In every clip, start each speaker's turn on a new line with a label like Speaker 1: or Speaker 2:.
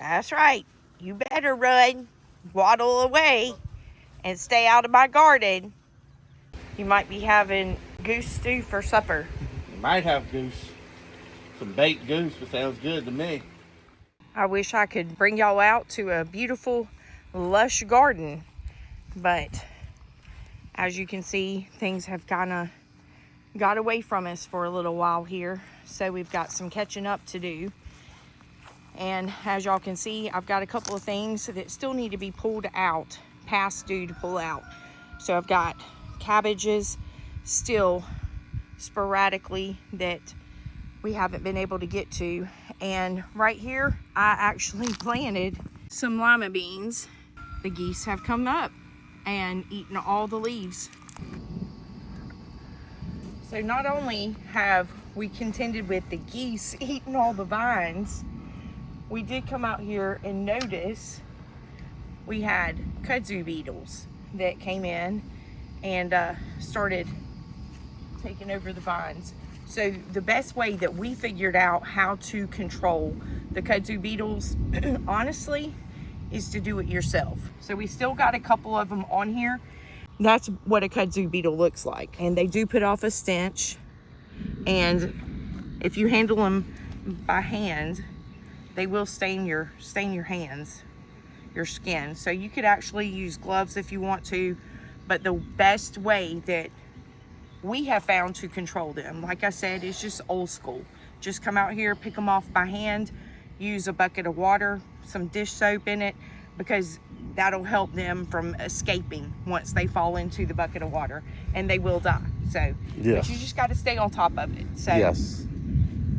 Speaker 1: That's right. You better run, waddle away, and stay out of my garden. You might be having goose stew for supper.
Speaker 2: You might have goose. Some baked goose, but sounds good to me.
Speaker 1: I wish I could bring y'all out to a beautiful, lush garden, but as you can see, things have kind of got away from us for a little while here, so we've got some catching up to do. And as y'all can see, I've got a couple of things that still need to be pulled out, past due to pull out. So I've got cabbages still sporadically that we haven't been able to get to. And right here, I actually planted some lima beans. The geese have come up and eaten all the leaves. So not only have we contended with the geese eating all the vines, we did come out here and notice we had kudzu beetles that came in and started taking over the vines. So the best way that we figured out how to control the kudzu beetles, honestly, is to do it yourself. So we still got a couple of them on here. That's what a kudzu beetle looks like. And they do put off a stench. And if you handle them by hand, they will stain your hands, your skin. So you could actually use gloves if you want to, but the best way that we have found to control them, like I said, is just old school. Just come out here, pick them off by hand, use a bucket of water, some dish soap in it, because that'll help them from escaping once they fall into the bucket of water, and they will die. So, yes. But you just got to stay on top of it. So yes.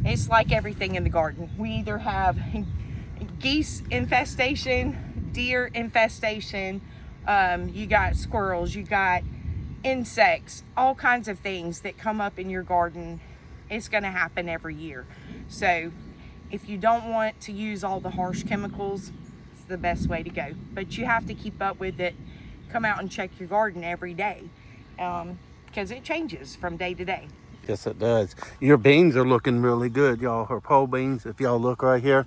Speaker 1: It's like everything in the garden. We either have geese infestation, deer infestation, you got squirrels, you got insects, all kinds of things that come up in your garden. It's going to happen every year. So if you don't want to use all the harsh chemicals, it's the best way to go. But you have to keep up with it. Come out and check your garden every day, because it changes from day to day.
Speaker 2: Yes, it does. Your beans are looking really good, y'all. Her pole beans, if y'all look right here.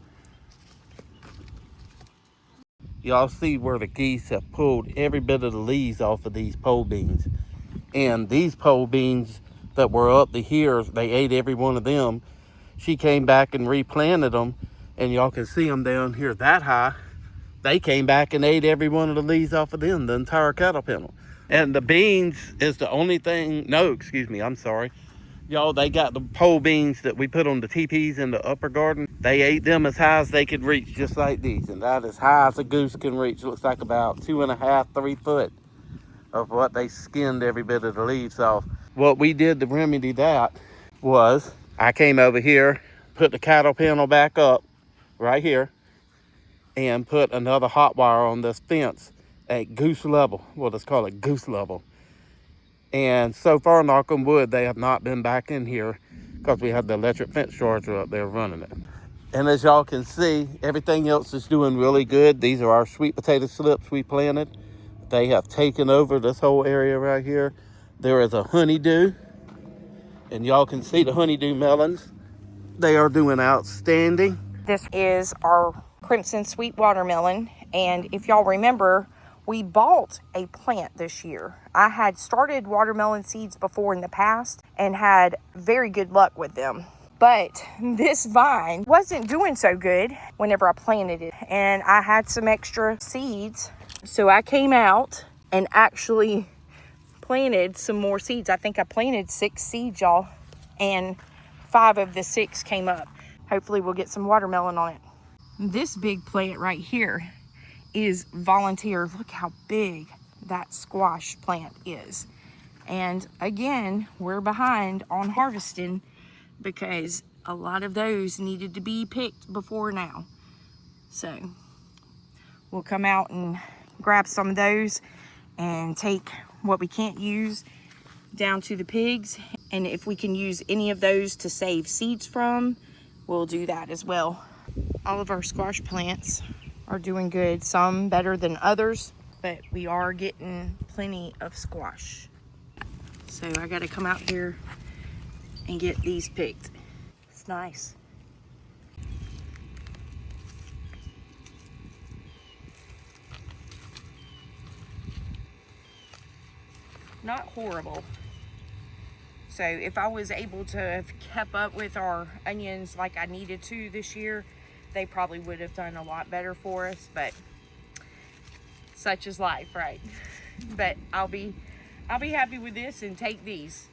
Speaker 2: Y'all see where the geese have pulled every bit of the leaves off of these pole beans. And these pole beans that were up to here, they ate every one of them. She came back and replanted them, and y'all can see them down here that high. They came back and ate every one of the leaves off of them, the entire caterpillar. And the beans is the only thing, no, excuse me, I'm sorry. Y'all, they got the pole beans that we put on the teepees in the upper garden. They ate them as high as they could reach, just like these. And that is high as a goose can reach. Looks like about 2.5, 3 foot of what they skinned every bit of the leaves off. What we did to remedy that was, I came over here, put the cattle panel back up right here, and put another hot wire on this fence at goose level. We'll just call it goose level. And so far, knock on wood, they have not been back in here because we have the electric fence charger up there running it. And as y'all can see, everything else is doing really good. These are our sweet potato slips we planted. They have taken over this whole area right here. There is a honeydew, and y'all can see the honeydew melons. They are doing outstanding.
Speaker 1: This is our crimson sweet watermelon, and if y'all remember, we bought a plant this year. I had started watermelon seeds before in the past and had very good luck with them. But this vine wasn't doing so good whenever I planted it. And I had some extra seeds. So I came out and actually planted some more seeds. I think I planted 6 seeds, y'all. And 5 of the 6 came up. Hopefully we'll get some watermelon on it. This big plant right here is volunteer. Look how big that squash plant is. And again, we're behind on harvesting because a lot of those needed to be picked before now. So we'll come out and grab some of those and take what we can't use down to the pigs. And if we can use any of those to save seeds from, we'll do that as well. All of our squash plants are doing good, some better than others, but we are getting plenty of squash. So I got to come out here and get these picked. It's nice. not horrible. So if I was able to have kept up with our onions like I needed to this year, they probably would have done a lot better for us, but such is life, right? But I'll be happy with this and take these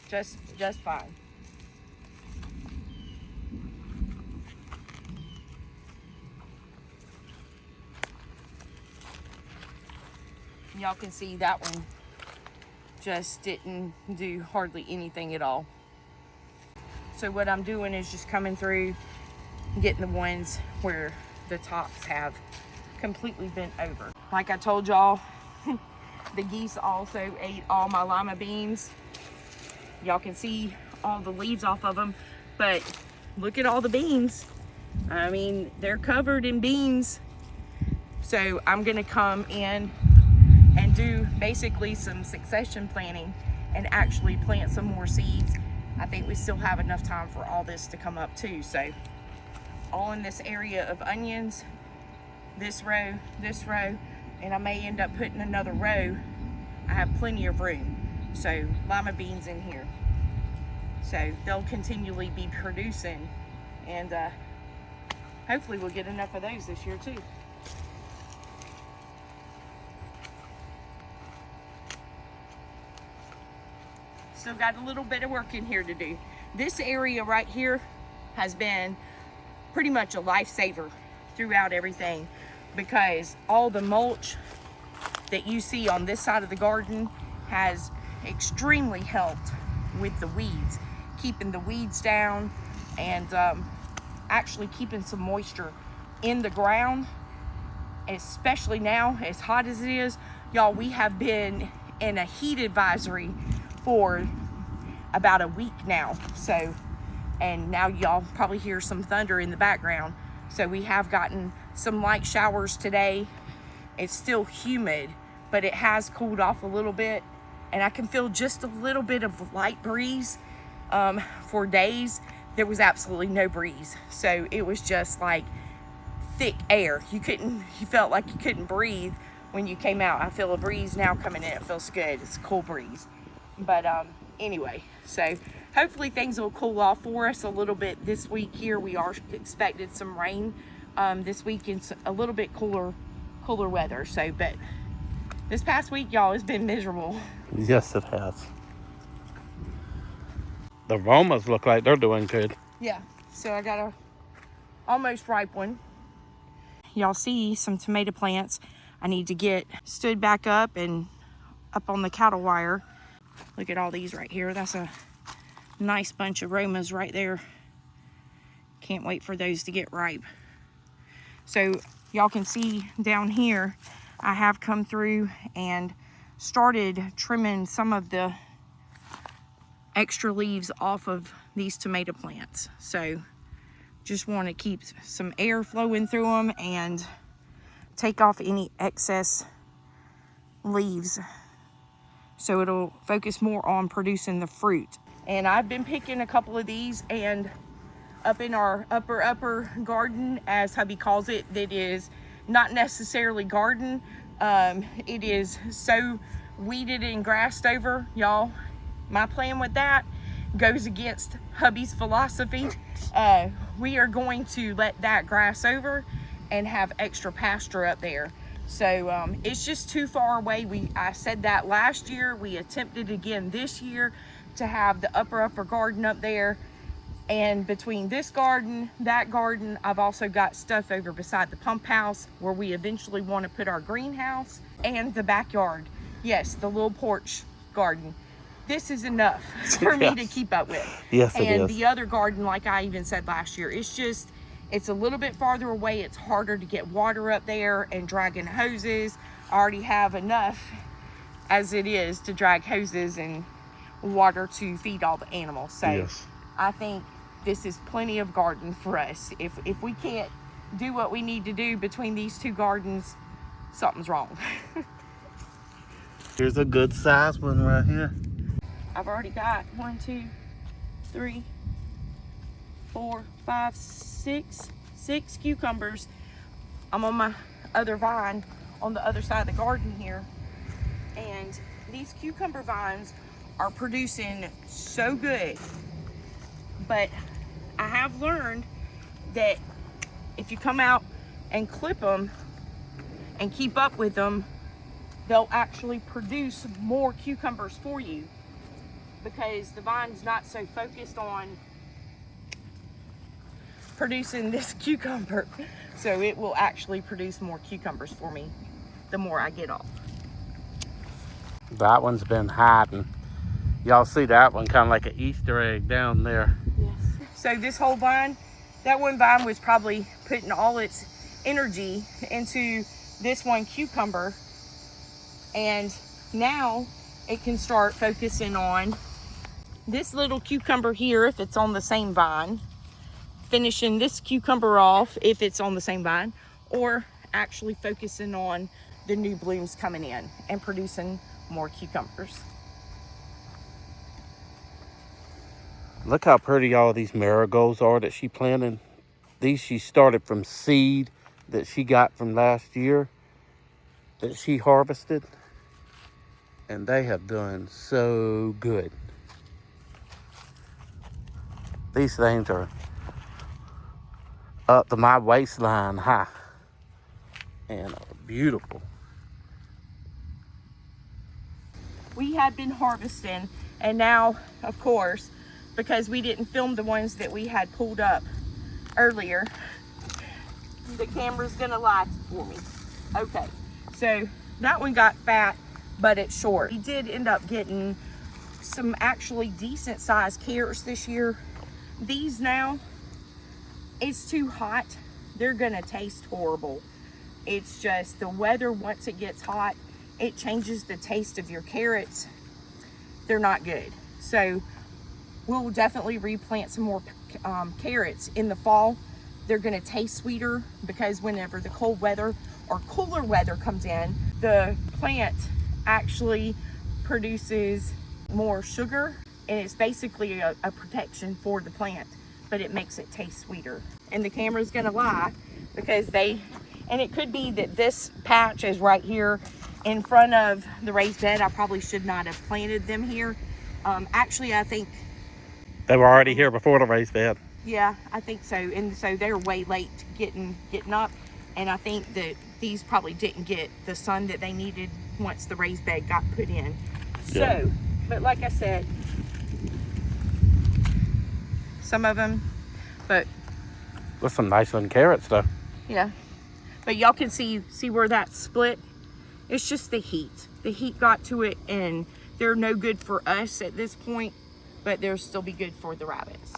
Speaker 1: just fine. Y'all can see that one just didn't do hardly anything at all. So what I'm doing is just coming through, getting the ones where the tops have completely bent over. Like I told y'all, the geese also ate all my lima beans. Y'all can see all the leaves off of them, but look at all the beans. I mean, they're covered in beans. So I'm gonna come in and do basically some succession planting and actually plant some more seeds. I think we still have enough time for all this to come up too. So all in this area of onions, this row, and I may end up putting another row. I have plenty of room. So lima beans in here. So they'll continually be producing, and hopefully we'll get enough of those this year too. Still got a little bit of work in here to do. This area right here has been pretty much a lifesaver throughout everything, because all the mulch that you see on this side of the garden has extremely helped with the weeds, keeping the weeds down and actually keeping some moisture in the ground, especially now as hot as it is. Y'all, we have been in a heat advisory for about a week now. So, and now y'all probably hear some thunder in the background. So we have gotten some light showers today. It's still humid, but it has cooled off a little bit, and I can feel just a little bit of light breeze. For days there was absolutely no breeze, so it was just like thick air. You felt like you couldn't breathe when you came out. I feel a breeze now coming in. It feels good. It's a cool breeze. But anyway, so hopefully things will cool off for us a little bit this week here. We are expected some rain this week and a little bit cooler weather. So, but this past week, y'all, has been miserable.
Speaker 2: Yes, it has. The aromas look like they're doing good.
Speaker 1: Yeah, so I got a almost ripe one. Y'all see some tomato plants I need to get stood back up and up on the cattle wire. Look at all these right here. That's a nice bunch of aromas right there. Can't wait for those to get ripe. So y'all can see down here, I have come through and started trimming some of the extra leaves off of these tomato plants. So just want to keep some air flowing through them and take off any excess leaves, so it'll focus more on producing the fruit. And I've been picking a couple of these, and up in our upper garden, as hubby calls it, that is not necessarily garden. It is so weeded and grassed over, y'all. My plan with that goes against hubby's philosophy. We are going to let that grass over and have extra pasture up there. So it's just too far away. I said that last year. We attempted again this year to have the upper garden up there. And between this garden, that garden, I've also got stuff over beside the pump house where we eventually want to put our greenhouse, and the backyard. Yes, the little porch garden. This is enough for me to keep up with.
Speaker 2: Yes, it is.
Speaker 1: And the other garden, like I even said last year, it's a little bit farther away. It's harder to get water up there and dragging hoses. I already have enough as it is to drag hoses and water to feed all the animals. So yes. I think this is plenty of garden for us. If we can't do what we need to do between these two gardens, something's wrong.
Speaker 2: Here's a good size one right here.
Speaker 1: I've already got 1, 2, 3, 4, 5, 6 cucumbers. I'm on my other vine on the other side of the garden here, and these cucumber vines are producing so good, but I have learned that if you come out and clip them and keep up with them, they'll actually produce more cucumbers for you, because the vine's not so focused on producing this cucumber. So it will actually produce more cucumbers for me the more I get off.
Speaker 2: That one's been hiding. Y'all see that one kind of like an Easter egg down there.
Speaker 1: Yes. So this whole vine, that one vine was probably putting all its energy into this one cucumber, and now it can start focusing on this little cucumber here if it's on the same vine, finishing this cucumber off if it's on the same vine, or actually focusing on the new blooms coming in and producing more cucumbers.
Speaker 2: Look how pretty all these marigolds are that she planted. These she started from seed that she got from last year that she harvested. And they have done so good. These things are up to my waistline high and are beautiful.
Speaker 1: We had been harvesting, and now, of course, because we didn't film the ones that we had pulled up earlier, the camera's gonna lie for me. Okay, so that one got fat, but it's short. We did end up getting some actually decent sized carrots this year. These now, it's too hot. They're gonna taste horrible. It's just the weather, once it gets hot, it changes the taste of your carrots. They're not good. So we'll definitely replant some more carrots in the fall. They're gonna taste sweeter, because whenever the cold weather or cooler weather comes in, the plant actually produces more sugar, and it's basically a protection for the plant, but it makes it taste sweeter. And the camera's gonna lie, because and it could be that this patch is right here in front of the raised bed. I probably should not have planted them here. Actually, I think
Speaker 2: They were already here before the raised bed.
Speaker 1: yeah, I think so. And so they're way late getting up, and I think that these probably didn't get the sun that they needed once the raised bed got put in.
Speaker 2: Yeah.
Speaker 1: So, but like I said, some of them, but
Speaker 2: With some nice looking carrots though.
Speaker 1: yeah, but y'all can see where that split. It's just the heat. The heat got to it, and they're no good for us at this point, but they'll still be good for the rabbits.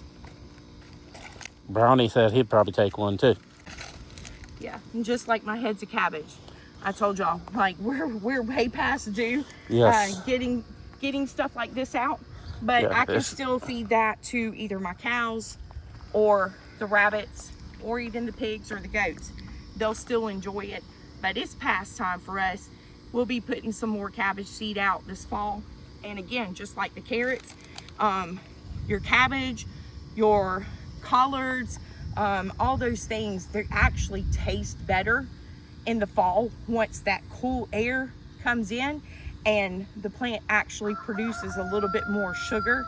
Speaker 2: Brownie said he'd probably take one too.
Speaker 1: Yeah, and just like my heads of cabbage, I told y'all, like we're way past due.
Speaker 2: Yes.
Speaker 1: Getting stuff like this out, but
Speaker 2: Yeah,
Speaker 1: I can still feed that to either my cows or the rabbits or even the pigs or the goats. They'll still enjoy it, but it's past time for us. We'll be putting some more cabbage seed out this fall, and again, just like the carrots, your cabbage, your collards, all those things, they actually taste better in the fall once that cool air comes in and the plant actually produces a little bit more sugar.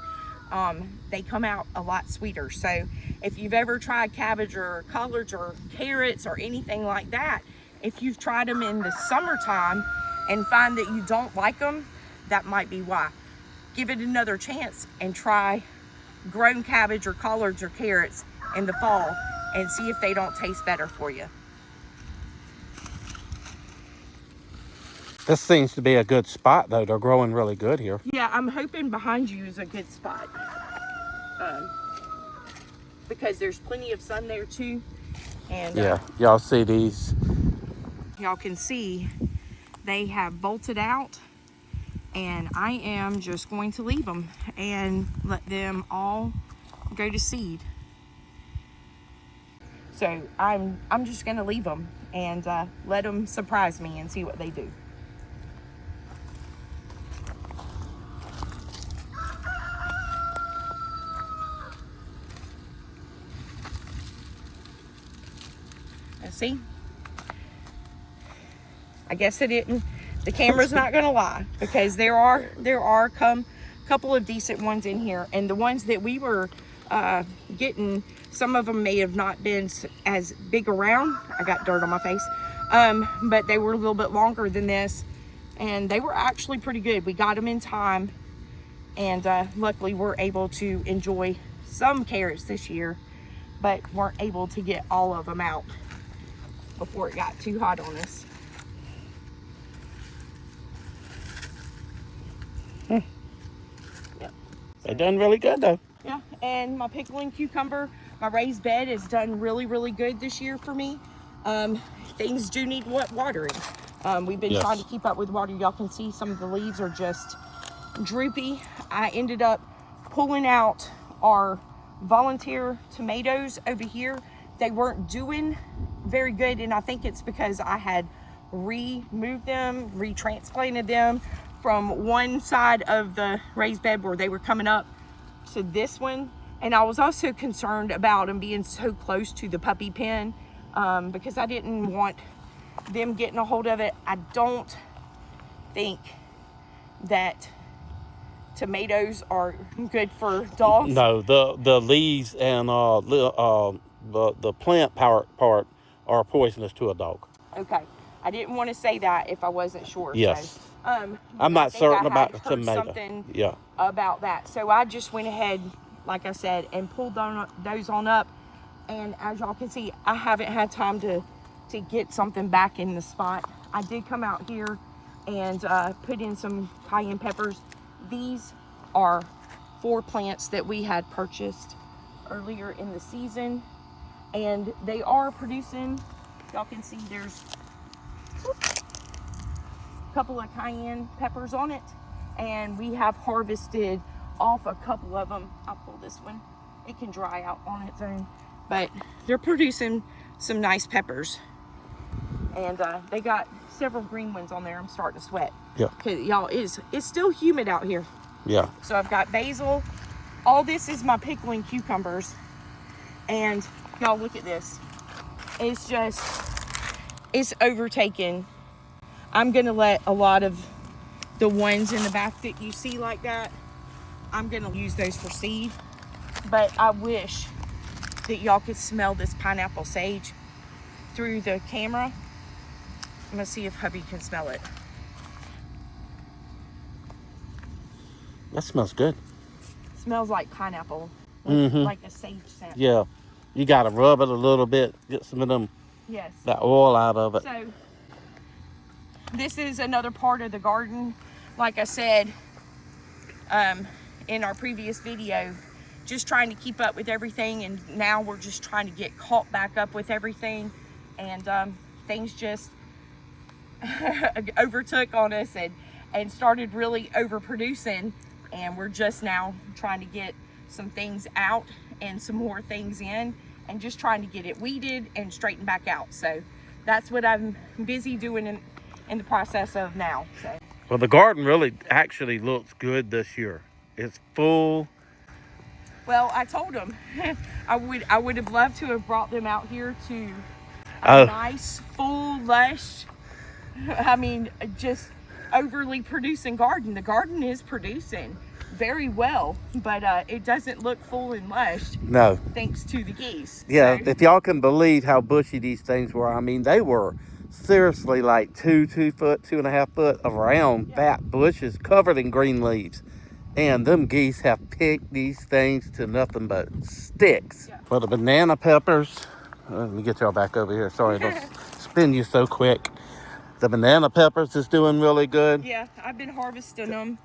Speaker 1: They come out a lot sweeter. So if you've ever tried cabbage or collards or carrots or anything like that, if you've tried them in the summertime and find that you don't like them, that might be why. Give it another chance and try grown cabbage or collards or carrots in the fall and see if they don't taste better for you.
Speaker 2: This seems to be a good spot though. They're growing really good here.
Speaker 1: Yeah, I'm hoping behind you is a good spot, because there's plenty of sun there too. And
Speaker 2: Yeah, y'all see these.
Speaker 1: y'all can see they have bolted out, and I am just going to leave them and let them all go to seed. So I'm just gonna leave them and let them surprise me and see what they do. And see, I guess it didn't The camera's not gonna lie, because there are couple of decent ones in here, and the ones that we were getting, some of them may have not been as big around. I got dirt on my face, but they were a little bit longer than this, and they were actually pretty good. We got them in time, and luckily we're able to enjoy some carrots this year, but weren't able to get all of them out before it got too hot on us. Yep.
Speaker 2: They done really good though.
Speaker 1: Yeah, and my pickling cucumber, my raised bed has done really good this year for me. Things do need watering. We've been trying to keep up with water. Y'all can see some of the leaves are just droopy. I ended up pulling out our volunteer tomatoes over here. They weren't doing very good, and I think it's because I had removed them, retransplanted them from one side of the raised bed where they were coming up to this one. And I was also concerned about them being so close to the puppy pen, because I didn't want them getting a hold of it. I don't think that tomatoes are good for dogs.
Speaker 2: No, the leaves and the plant part are poisonous to a dog.
Speaker 1: Okay, I didn't want to say that if I wasn't sure.
Speaker 2: Yes.
Speaker 1: So,
Speaker 2: I'm not certain about the
Speaker 1: heard
Speaker 2: tomato.
Speaker 1: Something
Speaker 2: Yeah.
Speaker 1: about that. So I just went ahead, like I said, and pulled those on up. And as y'all can see, I haven't had time to get something back in the spot. I did come out here and put in some cayenne peppers. These are 4 plants that we had purchased earlier in the season, and they are producing. Y'all can see there's a couple of cayenne peppers on it, and we have harvested off a couple of them. I'll pull this one. It can dry out on its own, but they're producing some nice peppers, and they got several green ones on there. I'm starting to sweat.
Speaker 2: Yeah.
Speaker 1: Cause y'all, it's still humid out here.
Speaker 2: Yeah.
Speaker 1: So I've got basil. All this is my pickling cucumbers, and y'all look at this. It's overtaken. I'm gonna let a lot of the ones in the back that you see like that, I'm gonna use those for seed. But I wish that y'all could smell this pineapple sage through the camera. I'm gonna see if hubby can smell it.
Speaker 2: That smells good.
Speaker 1: It smells like pineapple, like a sage scent.
Speaker 2: Yeah. You got to rub it a little bit, get some of them,
Speaker 1: Yes.
Speaker 2: that oil out of it.
Speaker 1: So this is another part of the garden. Like I said in our previous video, just trying to keep up with everything, and now we're just trying to get caught back up with everything, and things just overtook on us and started really overproducing, and we're just now trying to get some things out and some more things in, and just trying to get it weeded and straightened back out. So that's what I'm busy doing in the process of now. So.
Speaker 2: Well, the garden really actually looks good this year. It's full.
Speaker 1: Well, I told them I would have loved to have brought them out here to a nice, full, lush, I mean, just overly producing garden. The garden is producing very well, but it doesn't look full and lush.
Speaker 2: No.
Speaker 1: Thanks to the geese.
Speaker 2: Yeah,
Speaker 1: So,
Speaker 2: if y'all can believe how bushy these things were. I mean, they were seriously like 2 foot, 2.5 foot around fat bushes covered in green leaves. And them geese have picked these things to nothing but sticks.
Speaker 1: Yeah.
Speaker 2: For the banana peppers, let me get y'all back over here. Sorry to spin you so quick. The banana peppers is doing really good.
Speaker 1: Yeah, I've been harvesting them.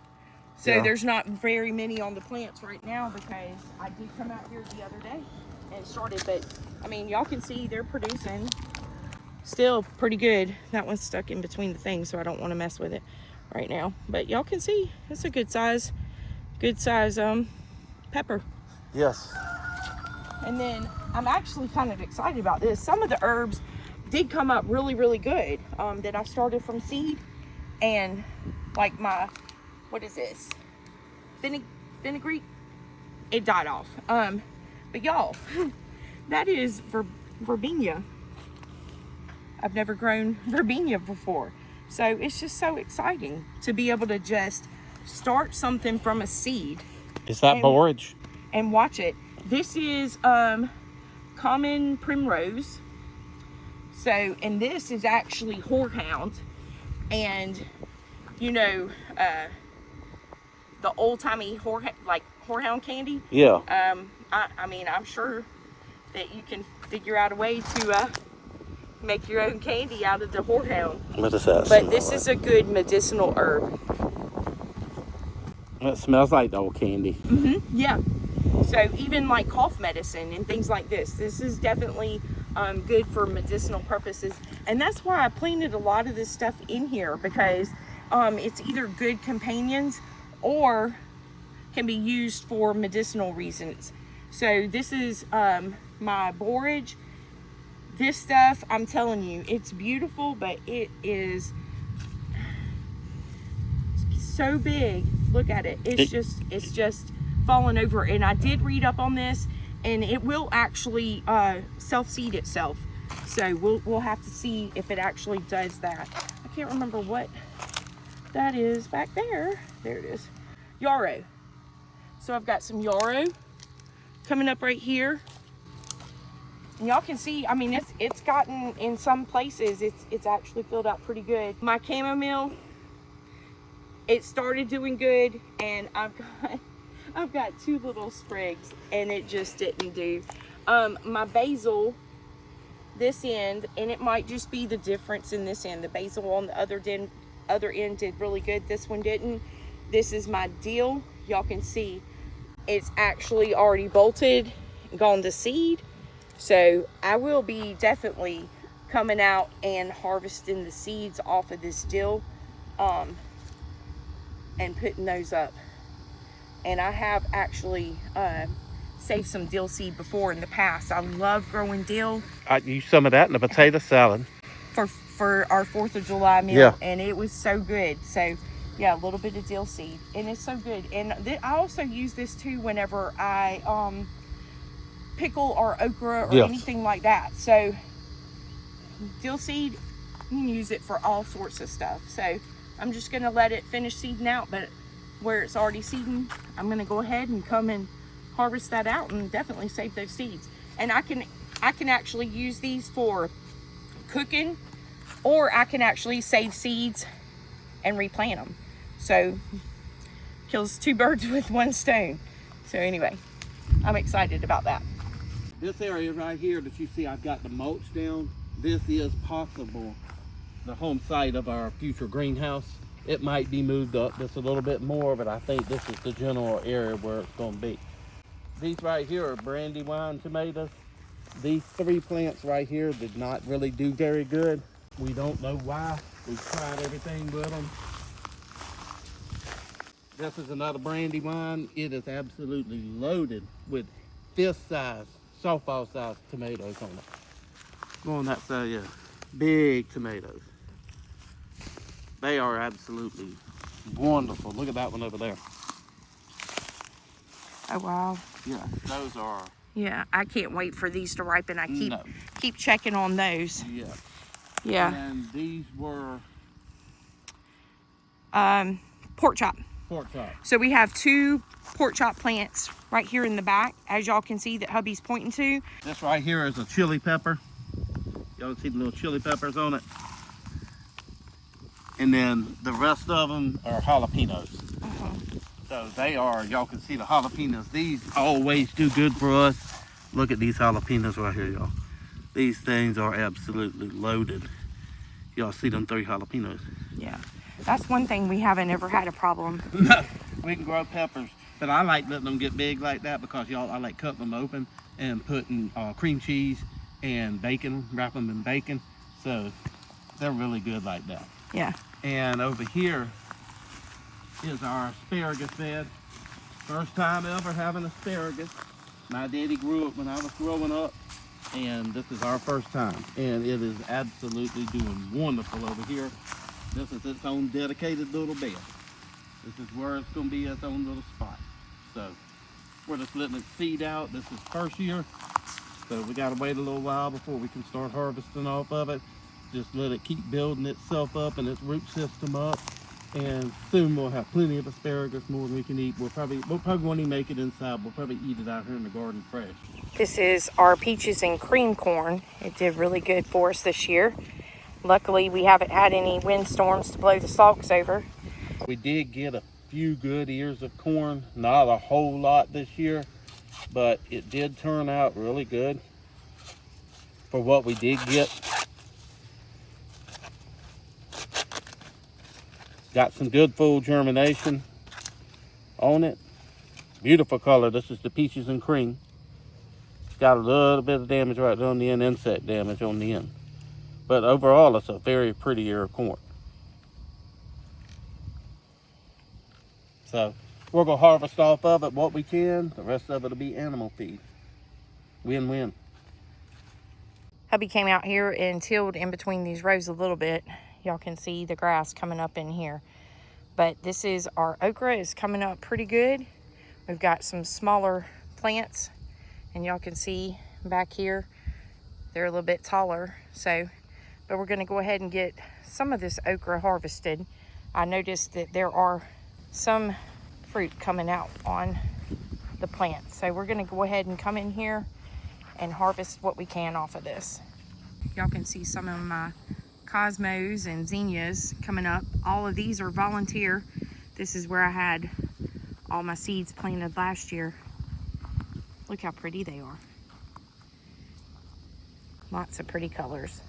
Speaker 1: So there's not very many on the plants right now because I did come out here the other day and started. But, I mean, y'all can see they're producing still pretty good. That one's stuck in between the things, so I don't want to mess with it right now. But y'all can see it's a good size pepper.
Speaker 2: Yes.
Speaker 1: And then I'm actually kind of excited about this. Some of the herbs did come up really good that I started from seed, and like my, what is this, fenugreek, it died off. But y'all, that is verbena. I've never grown verbena before, So it's just so exciting to be able to just start something from a seed.
Speaker 2: Is that borage?
Speaker 1: And watch it. This is common primrose. So, and this is actually horehound. And, you know, the old-timey horehound candy.
Speaker 2: Yeah.
Speaker 1: I mean, I'm sure that you can figure out a way to make your own candy out of the horehound.
Speaker 2: What is that?
Speaker 1: But this is a good medicinal herb.
Speaker 2: It smells like the old candy.
Speaker 1: Yeah. So even like cough medicine and things like this is definitely good for medicinal purposes. And that's why I planted a lot of this stuff in here, because it's either good companions or can be used for medicinal reasons. So this is my borage. This stuff, I'm telling you, it's beautiful, but it is so big. Look at it. It's just falling over. And I did read up on this, and it will actually self-seed itself. So we'll have to see if it actually does that. I can't remember what that is back there. There it is. Yarrow. So I've got some yarrow coming up right here. And y'all can see, I mean, it's gotten, in some places, it's actually filled out pretty good. My chamomile, it started doing good, and I've got 2 little sprigs, and it just didn't do. My basil, this end, and it might just be the difference in this end. The basil on the other end did really good. This one didn't. This is my dill. Y'all can see it's actually already bolted, gone to seed. So I will be definitely coming out and harvesting the seeds off of this dill and putting those up. And I have actually saved some dill seed before in the past. I love growing dill.
Speaker 2: I used some of that in a potato salad.
Speaker 1: For our 4th of July meal.
Speaker 2: Yeah.
Speaker 1: And it was so good. So yeah, a little bit of dill seed. And it's so good. And I also use this too whenever I pickle or okra or anything like that. So dill seed, you can use it for all sorts of stuff. So I'm just going to let it finish seeding out, but where it's already seeding, I'm going to go ahead and come and harvest that out and definitely save those seeds. And I can actually use these for cooking, or I can actually save seeds and replant them. So kills 2 birds with 1 stone. So anyway, I'm excited about that.
Speaker 2: This area right here that you see I've got the mulch down, this is possible the home site of our future greenhouse. It might be moved up just a little bit more, but I think this is the general area where it's going to be. These right here are brandywine tomatoes. These 3 plants right here did not really do very good. We don't know why. We've tried everything with them. This is another brandywine. It is absolutely loaded with fist-size, softball-sized tomatoes on it. Go on that side, yeah. Big tomatoes. They are absolutely wonderful. Look at that one over there.
Speaker 1: Oh wow.
Speaker 2: Yeah, those are.
Speaker 1: Yeah, I can't wait for these to ripen. I keep checking on those.
Speaker 2: Yeah.
Speaker 1: Yeah.
Speaker 2: And these were
Speaker 1: pork chop.
Speaker 2: pork chop.
Speaker 1: So we have 2 pork chop plants right here in the back, as y'all can see that hubby's pointing to.
Speaker 2: This right here is a chili pepper. Y'all see the little chili peppers on it. And then the rest of them are jalapenos. So they are, y'all can see the jalapenos. These always do good for us. Look at these jalapenos right here, y'all. These things are absolutely loaded. Y'all see them 3 jalapenos.
Speaker 1: Yeah, that's one thing we haven't ever had a problem.
Speaker 2: We can grow peppers, but I like letting them get big like that because y'all, I like cutting them open and putting cream cheese and bacon, wrap them in bacon. So they're really good like that.
Speaker 1: Yeah.
Speaker 2: And over here is our asparagus bed. First time ever having asparagus. My daddy grew it when I was growing up, and this is our first time. And it is absolutely doing wonderful over here. This is its own dedicated little bed. This is where it's going to be its own little spot. So we're just letting it seed out. This is first year, so we got to wait a little while before we can start harvesting off of it. just let it keep building itself up and its root system up. And soon we'll have plenty of asparagus, more than we can eat. We'll probably won't even make it inside. We'll probably eat it out here in the garden fresh.
Speaker 1: This is our peaches and cream corn. It did really good for us this year. Luckily, we haven't had any windstorms to blow the stalks over.
Speaker 2: We did get a few good ears of corn, not a whole lot this year, but it did turn out really good for what we did get. Got some good full germination on it. Beautiful color. This is the peaches and cream. It's got a little bit of damage right there on the end, insect damage on the end. But overall, it's a very pretty ear of corn. So we're gonna harvest off of it what we can. The rest of it will be animal feed. Win-win.
Speaker 1: Hubby came out here and tilled in between these rows a little bit. Y'all can see the grass coming up in here. But this is our okra is coming up pretty good. We've got some smaller plants, and y'all can see back here, they're a little bit taller. But we're gonna go ahead and get some of this okra harvested. I noticed that there are some fruit coming out on the plant. So we're gonna go ahead and come in here and harvest what we can off of this. Y'all can see some of my cosmos and zinnias coming up. All of these are volunteer. This is where I had all my seeds planted last year. Look how pretty they are. Lots of pretty colors.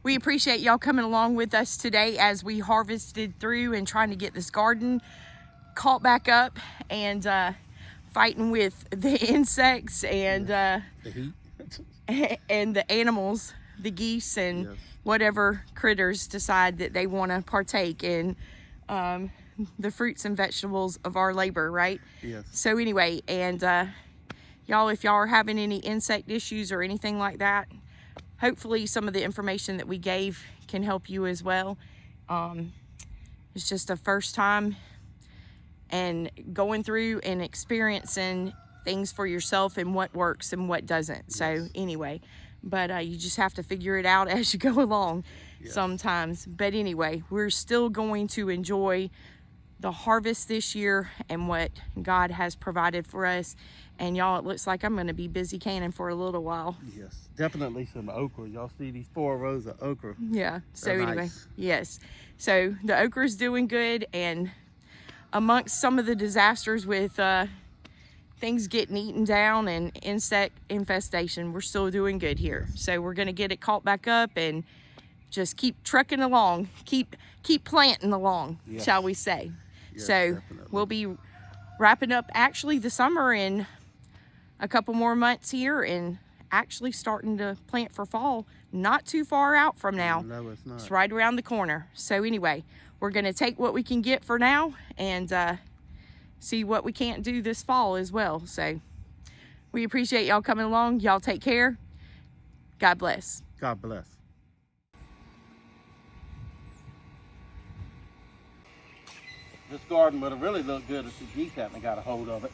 Speaker 1: We appreciate y'all coming along with us today as we harvested through and trying to get this garden caught back up and fighting with the insects and
Speaker 2: the heat.
Speaker 1: and the animals, the geese and whatever critters decide that they want to partake in the fruits and vegetables of our labor, right?
Speaker 2: Yes.
Speaker 1: So anyway, and y'all, if y'all are having any insect issues or anything like that, hopefully some of the information that we gave can help you as well. It's just a first time and going through and experiencing things for yourself and what works and what doesn't. So anyway, but you just have to figure it out as you go along sometimes. But anyway, we're still going to enjoy the harvest this year and what God has provided for us. And y'all, it looks like I'm going to be busy canning for a little while.
Speaker 2: Yes, definitely some okra. Y'all see these 4 rows of okra?
Speaker 1: Yeah, so anyway,
Speaker 2: nice.
Speaker 1: Yes. So the okra is doing good, and amongst some of the disasters with things getting eaten down and insect infestation, we're still doing good here. So we're going to get it caught back up and just keep trucking along, keep planting along, shall we say.
Speaker 2: Yes,
Speaker 1: So
Speaker 2: definitely.
Speaker 1: We'll be wrapping up actually the summer in a couple more months here and actually starting to plant for fall not too far out from now.
Speaker 2: No, it's not.
Speaker 1: It's right around the corner. So anyway, we're going to take what we can get for now and see what we can't do this fall as well. So we appreciate y'all coming along. Y'all take care. God bless.
Speaker 2: God bless. This garden would have really looked good if the geese hadn't got a hold of it.